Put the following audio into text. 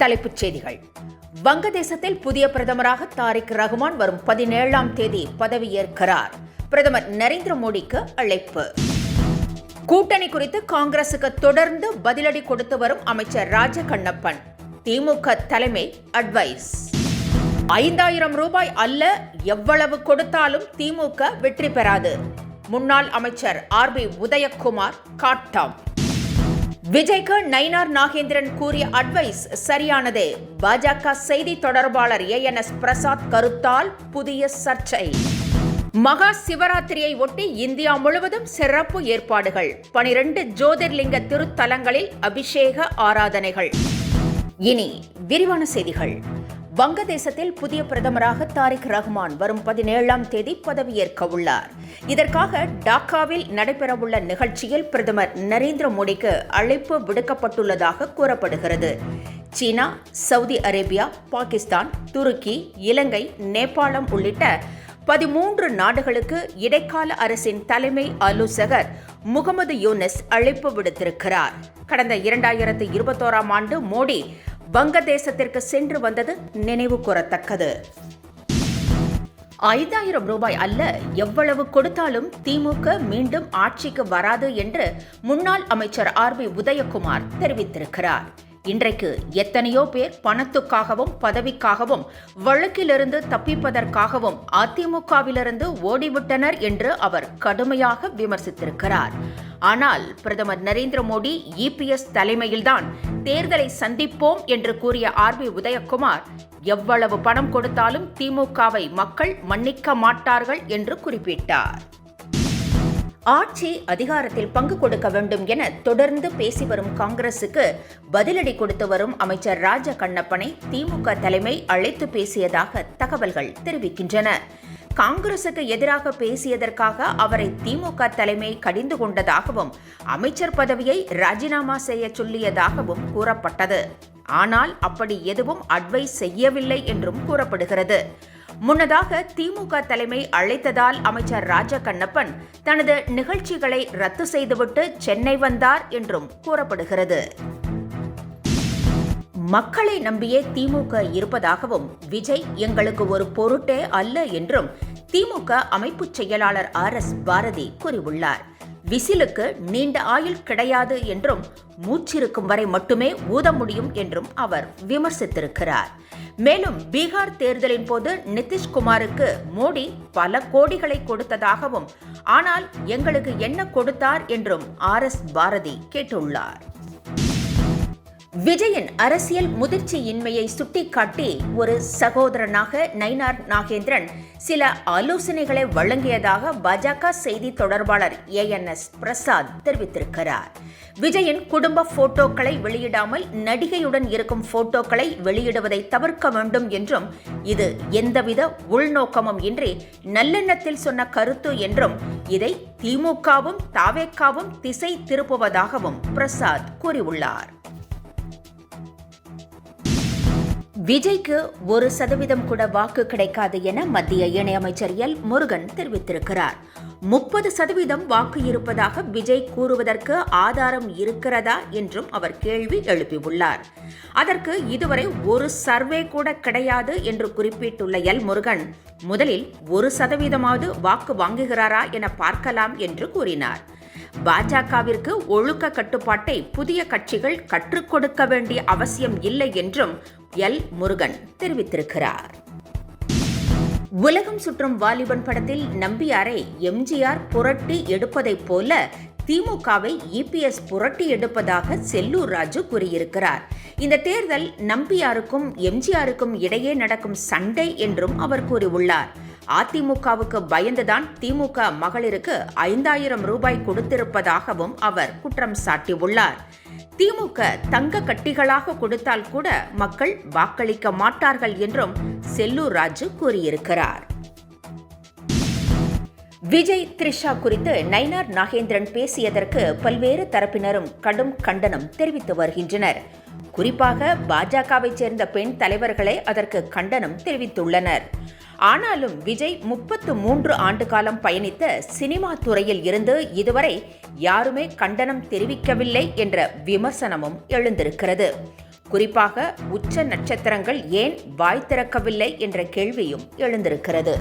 தலைப்புச் செய்திகள். வங்கதேசத்தில் புதிய பிரதமராக தாரிக் ரஹ்மான் வரும் 17ஆம் தேதி பதவியேற்கிறார். பிரதமர் நரேந்திர மோடிக்கு அழைப்பு. கூட்டணி குறித்து காங்கிரசுக்கு தொடர்ந்து பதிலடி கொடுத்து வரும் அமைச்சர் ராஜ கண்ணப்பன். திமுக தலைமை அட்வைஸ். 5000 ரூபாய் அல்ல, எவ்வளவு கொடுத்தாலும் திமுக வெற்றி பெறாது. முன்னாள் அமைச்சர் RB உதயகுமார் காட்டம். விஜய்க்கு நயினார் நாகேந்திரன் கூறிய அட்வைஸ் சரியானதே. பாஜக செய்தி தொடர்பாளர் ANS பிரசாத் கருத்தால் புதிய சர்ச்சை. மகா சிவராத்திரியை ஒட்டி இந்தியா முழுவதும் சிறப்பு ஏற்பாடுகள். 12 ஜோதிர்லிங்க திருத்தலங்களில் அபிஷேக ஆராதனைகள். இனி விரிவான செய்திகள். வங்கதேசத்தில் புதிய பிரதமராக தாரிக் ரஹ்மான் வரும் 17ஆம் தேதி பதவியேற்க உள்ளார். இதற்காக டாக்காவில் நடைபெறவுள்ள நிகழ்ச்சியில் பிரதமர் நரேந்திர மோடிக்கு அழைப்பு விடுக்கப்பட்டுள்ளதாக கூறப்படுகிறது. சீனா, சவுதி அரேபியா, பாகிஸ்தான், துருக்கி, இலங்கை, நேபாளம் உள்ளிட்ட 13 நாடுகளுக்கு இடைக்கால அரசின் தலைமை ஆலோசகர் முகமது யூனிஸ் அழைப்பு விடுத்திருக்கிறார். கடந்த 2021ஆம் ஆண்டு மோடி வங்கதேசத்திற்கு சென்று வந்தது நினைவு கூறத்தக்கது. 5000 ரூபாய் அல்ல, எவ்வளவு கொடுத்தாலும் திமுக மீண்டும் ஆட்சிக்கு வராது என்று முன்னாள் அமைச்சர் RB உதயகுமார் தெரிவித்திருக்கிறார். இன்றைக்கு எத்தனையோ பேர் பணத்துக்காகவும் பதவிக்காகவும் வழக்கிலிருந்து தப்பிப்பதற்காகவும் அதிமுகவிலிருந்து ஓடிவிட்டனர் என்று அவர் கடுமையாக விமர்சித்திருக்கிறார். ஆனால் பிரதமர் நரேந்திர மோடி EPS தலைமையில்தான் தேர்தலை சந்திப்போம் என்று கூறிய RB உதயகுமார் எவ்வளவு பணம் கொடுத்தாலும் திமுகவை மக்கள் மன்னிக்க மாட்டார்கள் என்று குறிப்பிட்டார். ஆட்சி அதிகாரத்தில் பங்கு கொடுக்க வேண்டும் என தொடர்ந்து பேசி வரும் காங்கிரசுக்கு பதிலடி கொடுத்து வரும் அமைச்சர் ராஜ கண்ணப்பனை திமுக தலைமை அழைத்து பேசியதாக தகவல்கள் தெரிவிக்கின்றன. காங்கிரசுக்கு எதிராக பேசியதற்காக அவரை திமுக தலைமை கடிந்து கொண்டதாகவும் அமைச்சர் பதவியை ராஜினாமா செய்ய சொல்லியதாகவும் கூறப்பட்டது. ஆனால் அப்படி எதுவும் அட்வைஸ் செய்யவில்லை என்றும் கூறப்படுகிறது. முன்னதாக திமுக தலைமை அழைத்ததால் அமைச்சர் ராஜ கண்ணப்பன் தனது நிகழ்ச்சிகளை ரத்து செய்துவிட்டு சென்னை வந்தார் என்றும் கூறப்படுகிறது. மக்களை நம்பியே திமுக இருப்பதாகவும் விஜய் எங்களுக்கு ஒரு பொருட்டே அல்ல என்றும் திமுக அமைப்பு செயலாளர் RS பாரதி கூறியுள்ளார். விசிலுக்கு நீண்ட ஆயுள் கிடையாது என்றும் மூச்சிருக்கும் வரை மட்டுமே ஊத முடியும் என்றும் அவர் விமர்சித்திருக்கிறார். மேலும் பீகார் தேர்தலின் போது நிதிஷ்குமாருக்கு மோடி பல கோடிகளை கொடுத்ததாகவும், ஆனால் எங்களுக்கு என்ன கொடுத்தார் என்றும் RS பாரதி கேட்டுள்ளார். விஜயின் அரசியல் முதிர்ச்சியின்மையை சுட்டிக்காட்டி ஒரு சகோதரனாக நயினார் நாகேந்திரன் சில ஆலோசனைகளை வழங்கியதாக பாஜக செய்தி தொடர்பாளர் ANS பிரசாத் தெரிவித்திருக்கிறார். விஜயின் குடும்ப போட்டோக்களை வெளியிடாமல் நடிகையுடன் இருக்கும் போட்டோக்களை வெளியிடுவதை தவிர்க்க வேண்டும் என்றும், இது எந்தவித உள்நோக்கமும் இன்றி நல்லெண்ணத்தில் சொன்ன கருத்து என்றும், இதை திமுகவும் தாவேக்காவும் திசை திருப்புவதாகவும் பிரசாத் கூறியுள்ளார். விஜய்க்கு 1% கூட வாக்கு கிடைக்காது என மத்திய இணையமைச்சர் L. முருகன் தெரிவித்திருக்கிறார். 30% வாக்கு இருப்பதாக விஜய் கூறுவதற்கு ஆதாரம் இருக்கிறதா என்றும் அவர் கேள்வி எழுப்பியுள்ளார். அதற்கு இதுவரை ஒரு சர்வே கூட கிடையாது என்று குறிப்பிட்டுள்ள L. முருகன் முதலில் 1% வாக்கு வாங்குகிறாரா என பார்க்கலாம் என்று கூறினார். பாஜகவிற்கு ஒழுக்க கட்டுப்பாட்டை புதிய கட்சிகள் கற்றுக் கொடுக்க வேண்டிய அவசியம் இல்லை என்றும் L. முருகன் தெரிவித்திருக்கிறார். உலகம் சுற்றும் வாலிபன் படத்தில் நம்பியாரை MGR புரட்டி எடுப்பதைப் போல திமுகவை EPS புரட்டி எடுப்பதாக செல்லூர் ராஜு கூறியிருக்கிறார். இந்த தேர்தல் நம்பியாருக்கும் MGRக்கும் இடையே நடக்கும் சண்டை என்றும் அவர் கூறியுள்ளார். அதிமுகவுக்கு பயந்துதான் திமுக மகளிருக்கு 5000 ரூபாய் கொடுத்திருப்பதாகவும் அவர் குற்றம் சாட்டியுள்ளார். திமுக தங்க கட்டிகளாக கொடுத்தால் கூட மக்கள் வாக்களிக்க மாட்டார்கள் என்றும் செல்லூர் ராஜு கூறியிருக்கிறார். விஜய் த்ரிஷா குறித்து நயினார் நாகேந்திரன் பேசியதற்கு பல்வேறு தரப்பினரும் கடும் கண்டனம் தெரிவித்து வருகின்றனர். குறிப்பாக பாஜகவை சேர்ந்த பெண் தலைவர்களே அதற்கு கண்டனம் தெரிவித்துள்ளனர். ஆனாலும் விஜய் 33 ஆண்டு காலம் பயணித்த சினிமா துறையில் இருந்து இதுவரை யாருமே கண்டனம் தெரிவிக்கவில்லை என்ற விமர்சனமும் எழுந்திருக்கிறது. குறிப்பாக உச்ச நட்சத்திரங்கள் ஏன் வாய் திறக்கவில்லை என்ற கேள்வியும் எழுந்திருக்கிறது.